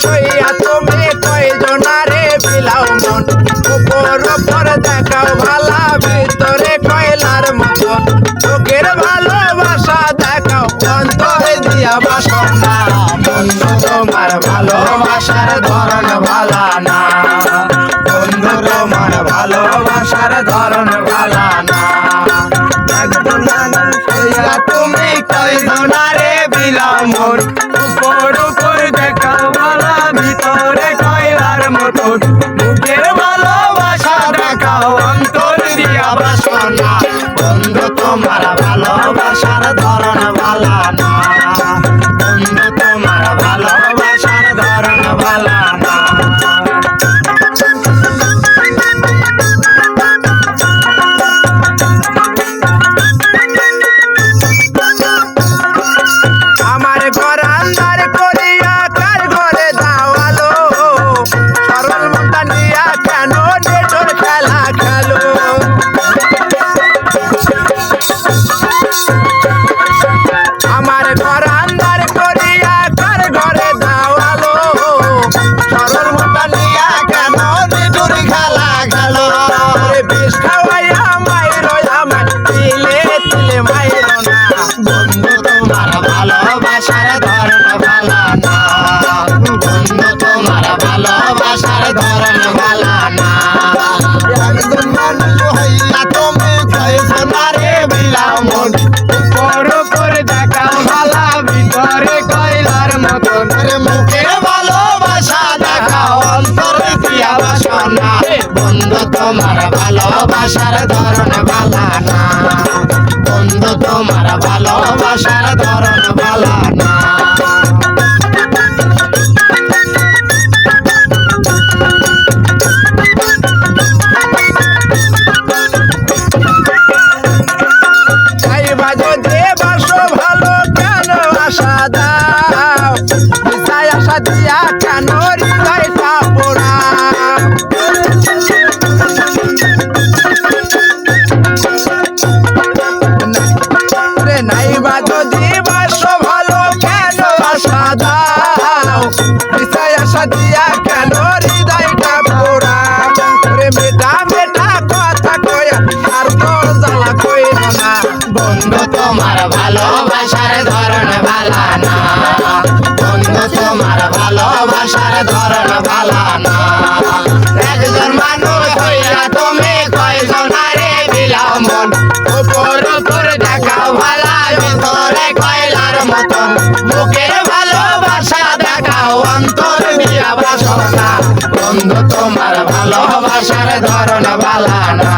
সইয়া তুমি কয়জনারে বিলাও মন উপর উপর দেখাও ভালা ভিতরে কয়লার মতন চোখের ভালোবাসা দেখাও অন্তরে দিয়া বাসনা বন্ধু তোমার ভালোবাসার ধরন ভালা না বন্ধু তোমার ভালোবাসার ধরন ভালা না তুমি কয়জনারে বিলাও মন উপর উপর দেখাও ভালা ভিতরে কয়লার মতন মুখের ভালোবাসা দেখাও অন্তর দিয়া বাসনা বন্ধু তোমার ভালোবাসার ধরন ভালা না বন্ধু তোমার ভালোবাসার ধরন ভালা না আমার ঘর আন্ধার করিয়া কার ঘরে দাওয়ালো সরল মনটা নিয়া কেন নেটোর খেলা খেলো আমার ঘর আন্ধার করিয়া কার ঘরে দাওয়ালো সরল মনটা নিয়া কেন নেটোর খেলা খেলো বিষ খাওয়াইয়া মাইরো আমার তিলে তিলে মাইরো না বন্ধু তোমার ভালোবাসার ধরন ভালা না বন্ধু তোমার ভালোবাসার ধরন ভালা না একজন মানুষ হইয়া তুমি কয়জনারে বিলাও মন উপর উপর দেখাও ভালা ভিতরে কয়লার মতন মুখের ভালোবাসা দেখাও অন্তরে দিয়া বাসনা বন্ধু তোমার ভালোবাসার ধরন ভালা না বন্ধু তোমার ভালোবাসার ধরন ভালা না যদি বাসো ভালো কেন আশা দাও মিশাই আশা দিয়া কেন হৃদয়টা পোড়া নাইবা যদি বাসো ভালো কেন আশা দাও মিশাই আশা দিয়া কেন হৃদয়টা পোড়া মেটা মেটা কথা কয়া আর তোর জ্বালা কইল না বন্ধু তোমার ভালোবাসার ধরন ভালা না বন্ধু তোমার ভালোবাসার ধরন ভালা না একজন মানুষ হইয়া তুমি কয়জনারে বিলাও মন উপর উপর দেখাও ভালা ভিতরে কয়লার মতন মুখের ভালোবাসা দেখাও অন্তর দিয়া বাসনা বন্ধু তোমার ভালোবাসার ধরন ভালা না।